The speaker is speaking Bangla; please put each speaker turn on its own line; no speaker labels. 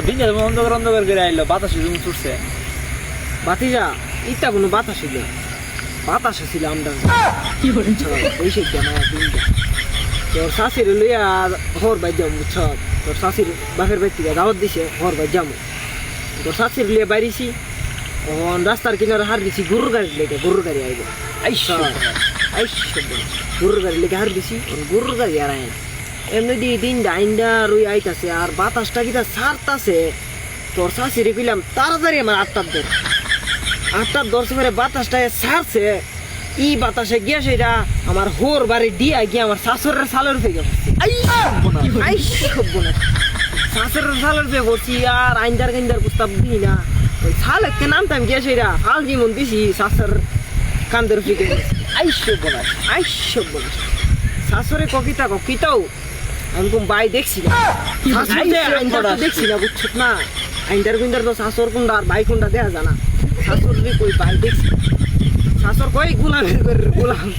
দিন যাবে অন্ধকার অন্ধকার করে আইলো বাতাসে জুম ছুটছে।
বাতিজা ইটা কোনো বাতাস ছিল, বাতাস ছিল আমরা
কি করে
এই সেই আমার দিনটা তোর শাশির লইয়া হর বাই যাম বুঝছ, তোর শাশির বাপের বাড়ি থেকে দাওয়াত দিছে হর বাই যাবো, তোর শাশির লিয়ে বাইরেছি তখন রাস্তার কিনারে হার দিছি গরুর গাড়ি লেগে, গরুর গাড়ি আইব গরুর গাড়ি লেগে হার দিছি গরুর গাড়ি আর আইন এমনি দিয়ে দিন ডাইনটা রুই আইতাছে আর বাতাসটা কিটা ছাড়তাছে। তোর শাশিরে কইলাম তাড়াতাড়ি আমার আটটার দশে মেরে বাতাসটা ছাড়ছে, ই বাতাসে গিয়া সেটা আমার হোর বাড়ি দিয়া গিয়ে আমার শাশুড়ের সালের থেকে শাশুড়ের সালের থেকে পড়ছি আর আইন্দার গাইন্দার প্রস্তাব দিই না ওই ছাল একটা নামতাম গিয়া সেটা হাল জীবন দিছি শাশুর কান্দের ফিকে আইসব বলে শাশুড়ে ককিতাও আমি কোন বাই দেখছি না, দেখছি না বুঝছো না, আইন্দার গুইন্দার তো শাশুর কোনটা আর বাই কোনটা দেখা জানা, শাশুর কই বাই দেখছি শাশুর কই গোলামের গোলাম